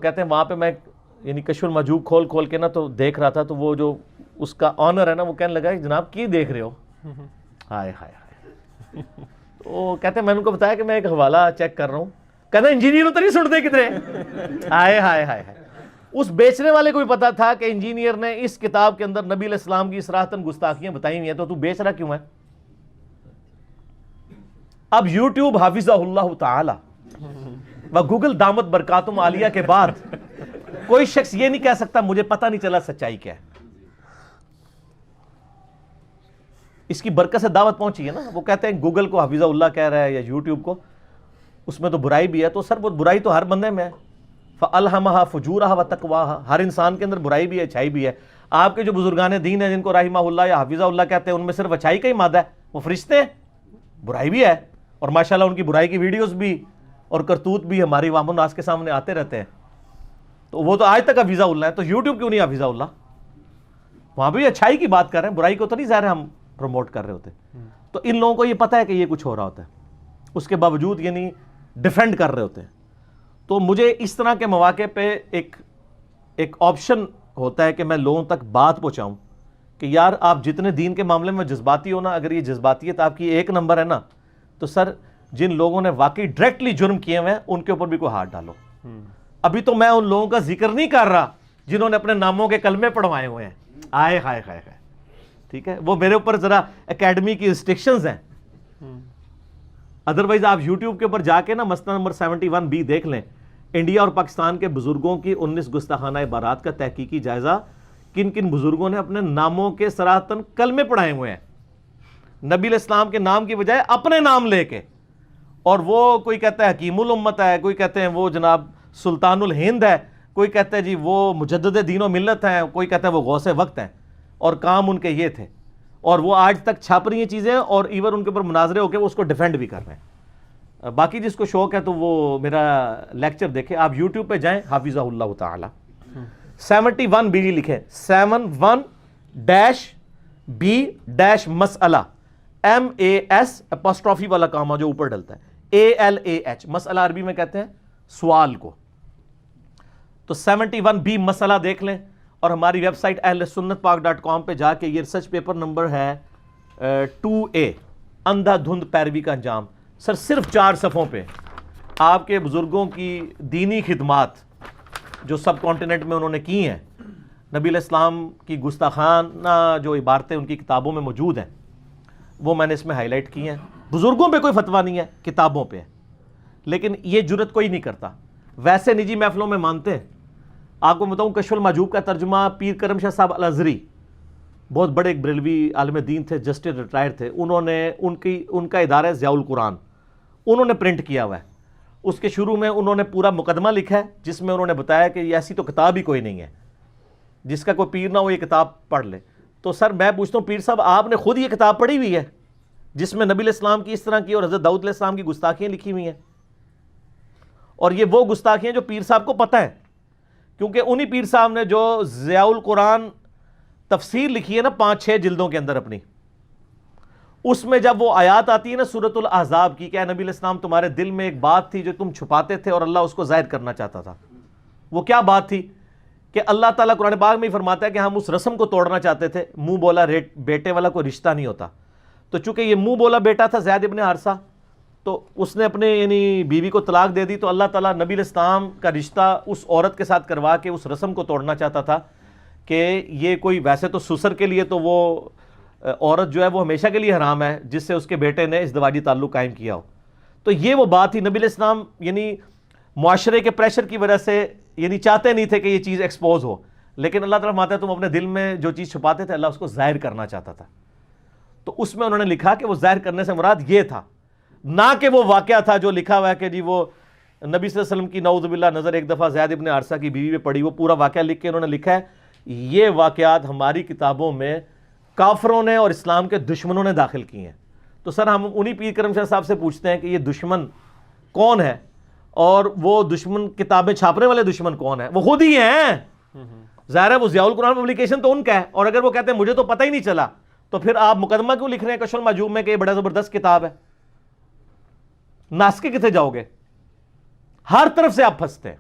کہتے ہیں وہاں پہ میں یعنی کشف المحجوب کھول کے نا تو دیکھ رہا تھا, تو وہ جو اس کا آنر ہے نا وہ کہنے لگا جناب کی دیکھ رہے ہو, ہائے ہائے ہائے. تو کہتے ہیں میں نے ان کو بتایا کہ میں ایک حوالہ چیک کر رہا ہوں. کہتے ہیں انجینئر تو نہیں سنتے کتنے, ہائے ہائے ہائے ہائے. اس بیچنے والے کو بھی پتا تھا کہ انجینئر نے اس کتاب کے اندر نبی علیہ السلام کی صراحتاً گستاخیاں بتائی ہوئی ہیں, تو بیچ رہا کیوں ہے؟ اب یوٹیوب حافظہ اللہ تعالی و گوگل دامت برکاتم عالیہ کے بعد کوئی شخص یہ نہیں کہہ سکتا مجھے پتہ نہیں چلا سچائی کیا ہے. اس کی برکت سے دعوت پہنچی ہے نا. وہ کہتے ہیں گوگل کو حافظہ اللہ کہہ رہا ہے یا یوٹیوب کو, اس میں تو برائی بھی ہے. تو سر وہ برائی تو ہر بندے میں ہے. فَأَلْهَمَهَا فُجُورَهَا وَتَقْوَاهَا, ہر انسان کے اندر برائی بھی ہے, اچھائی بھی ہے. آپ کے جو بزرگان دین ہیں جن کو رحمہ اللہ یا حافظہ اللہ کہتے ہیں, ان میں صرف اچھائی کا ہی مادہ ہے, وہ فرشتے ہیں. برائی بھی ہے, اور ماشاءاللہ ان کی برائی کی ویڈیوز بھی اور کرتوت بھی ہماری عوام الناس کے سامنے آتے رہتے ہیں. تو وہ تو آج تک حافظہ اللہ ہے, تو یوٹیوب کیوں نہیں حافظہ اللہ؟ وہاں بھی اچھائی کی بات کر رہے ہیں, برائی کو تو نہیں ظاہر ہم پروموٹ کر رہے ہوتے. تو ان لوگوں کو یہ پتہ ہے کہ یہ کچھ ہو رہا ہوتا ہے, اس کے باوجود یعنی ڈیفینڈ کر رہے ہوتے ہیں. تو مجھے اس طرح کے مواقع پہ ایک آپشن ہوتا ہے کہ میں لوگوں تک بات پہنچاؤں کہ یار آپ جتنے دین کے معاملے میں جذباتی ہو نا, اگر یہ جذباتیت آپ کی ایک نمبر ہے نا, تو سر جن لوگوں نے واقعی ڈائریکٹلی جرم کیے ہوئے ہیں ان کے اوپر بھی کوئی ہاتھ ڈالو. ابھی تو میں ان لوگوں کا ذکر نہیں کر رہا جنہوں نے اپنے ناموں کے کلمے پڑھوائے ہوئے ہیں, آئے ہائے ہائے ہائے, ٹھیک ہے, وہ میرے اوپر ذرا اکیڈمی کی ریسٹرکشنز ہیں. ادروائز آپ یوٹیوب کے اوپر جا کے نا مسئلہ نمبر 71B دیکھ لیں, انڈیا اور پاکستان کے بزرگوں کی 19 گستاخانہ عبارات کا تحقیقی جائزہ, کن کن بزرگوں نے اپنے ناموں کے صراحتاً کلمے پڑھائے ہوئے ہیں نبی علیہ السلام کے نام کی بجائے اپنے نام لے کے. اور وہ کوئی کہتا ہے حکیم الامت ہے, کوئی کہتے ہیں وہ جناب سلطان الہند ہے, کوئی کہتا ہے جی وہ مجدد دین و ملت ہیں, کوئی کہتا ہے وہ غوث وقت ہیں, اور کام ان کے یہ تھے, اور وہ آج تک چھاپ رہی ہیں چیزیں, اور ایون ان کے اوپر مناظرے ہو کے وہ اس کو ڈیفینڈ بھی کر رہے ہیں. باقی جس کو شوق ہے تو وہ میرا لیکچر دیکھیں, آپ یوٹیوب پہ جائیں حافظہ اللہ تعالی 71B لکھیں, 71-B- مسئلہ, MAS والا کامہ جو اوپر ڈلتا ہے, ALAH, مسئلہ عربی میں کہتے ہیں سوال کو. تو 71B مسئلہ دیکھ لیں, اور ہماری ویب سائٹ ahlsunnatpak.com پہ جا کے یہ ریسرچ پیپر نمبر ہے 2A, اندھا دھند پیروی کا انجام. سر صرف 4 صفحوں پہ آپ کے بزرگوں کی دینی خدمات جو سب کانٹیننٹ میں انہوں نے کی ہیں, نبی علیہ السلام کی گستاخانہ جو عبارتیں ان کی کتابوں میں موجود ہیں, وہ میں نے اس میں ہائی لائٹ کی ہیں. بزرگوں پہ کوئی فتویٰ نہیں ہے, کتابوں پہ, لیکن یہ جرت کوئی نہیں کرتا. ویسے نجی محفلوں میں مانتے ہیں. آپ کو بتاؤں کشف المحجوب کا ترجمہ پیر کرم شاہ صاحب الازہری, بہت بڑے ایک بریلوی عالم دین تھے, جسٹس ریٹائر تھے, انہوں نے ان کا ادارہ ضیاء القرآن انہوں نے پرنٹ کیا ہوا ہے. اس کے شروع میں انہوں نے پورا مقدمہ لکھا ہے جس میں انہوں نے بتایا کہ یہ ایسی تو کتاب ہی کوئی نہیں ہے جس کا کوئی پیر نہ ہو یہ کتاب پڑھ لے. تو سر میں پوچھتا ہوں پیر صاحب آپ نے خود یہ کتاب پڑھی ہوئی ہے جس میں نبی علیہ السلام کی اس طرح کی اور حضرت داؤد علیہ السلام کی گستاخیاں لکھی ہوئی ہیں؟ اور یہ وہ گستاخیاں جو پیر صاحب کو پتہ ہے, کیونکہ انہی پیر صاحب نے جو ضیاء القرآن تفسیر لکھی ہے نا 5-6 جلدوں کے اندر اپنی, اس میں جب وہ آیات آتی ہے نا سورۃ الاحزاب کی کہ اے نبی علیہ السلام تمہارے دل میں ایک بات تھی جو تم چھپاتے تھے اور اللہ اس کو ظاہر کرنا چاہتا تھا. وہ کیا بات تھی کہ اللہ تعالیٰ قرآن پاک میں ہی فرماتا ہے کہ ہم اس رسم کو توڑنا چاہتے تھے, منہ بولا بیٹے والا کوئی رشتہ نہیں ہوتا. تو چونکہ یہ منہ بولا بیٹا تھا زید ابن حارثہ, تو اس نے اپنے یعنی بیوی کو طلاق دے دی, تو اللہ تعالیٰ نبی علیہ السلام کا رشتہ اس عورت کے ساتھ کروا کے اس رسم کو توڑنا چاہتا تھا کہ یہ کوئی ویسے تو سسر کے لیے تو وہ عورت جو ہے وہ ہمیشہ کے لیے حرام ہے جس سے اس کے بیٹے نے ازدواجی تعلق قائم کیا ہو. تو یہ وہ بات تھی. نبی علیہ السلام یعنی معاشرے کے پریشر کی وجہ سے یعنی چاہتے نہیں تھے کہ یہ چیز ایکسپوز ہو, لیکن اللہ تعالیٰ فرماتا ہے تم اپنے دل میں جو چیز چھپاتے تھے اللہ اس کو ظاہر کرنا چاہتا تھا. تو اس میں انہوں نے لکھا کہ وہ ظاہر کرنے سے مراد یہ تھا, نہ کہ وہ واقعہ تھا جو لکھا ہوا ہے کہ جی وہ نبی صلی اللہ علیہ وسلم کی نعوذ باللہ نظر ایک دفعہ زید ابن حارثہ کی بیوی پہ پڑی. وہ پورا واقعہ لکھ کے انہوں نے لکھا ہے یہ واقعات ہماری کتابوں میں کافروں نے اور اسلام کے دشمنوں نے داخل کی ہیں. تو سر ہم انہی پیر کرم شاہ صاحب سے پوچھتے ہیں کہ یہ دشمن کون ہے, اور وہ دشمن کتابیں چھاپنے والے دشمن کون ہیں؟ وہ خود ہی ہیں. ظاہر ہے وہ ضیاء القرآن پبلیکیشن تو ان کا ہے, اور اگر وہ کہتے ہیں مجھے تو پتہ ہی نہیں چلا, تو پھر آپ مقدمہ کیوں لکھ رہے ہیں کشف المحجوب میں کہ یہ بڑا زبردست کتاب ہے؟ ناس کے کتنے جاؤ گے؟ ہر طرف سے آپ پھنستے ہیں.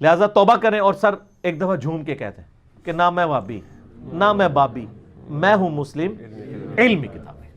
لہٰذا توبہ کریں اور سر ایک دفعہ جھوم کے کہتے ہیں کہ نہ میں وابی نہ میں بابی، میں ہوں مسلم علمی کتاب.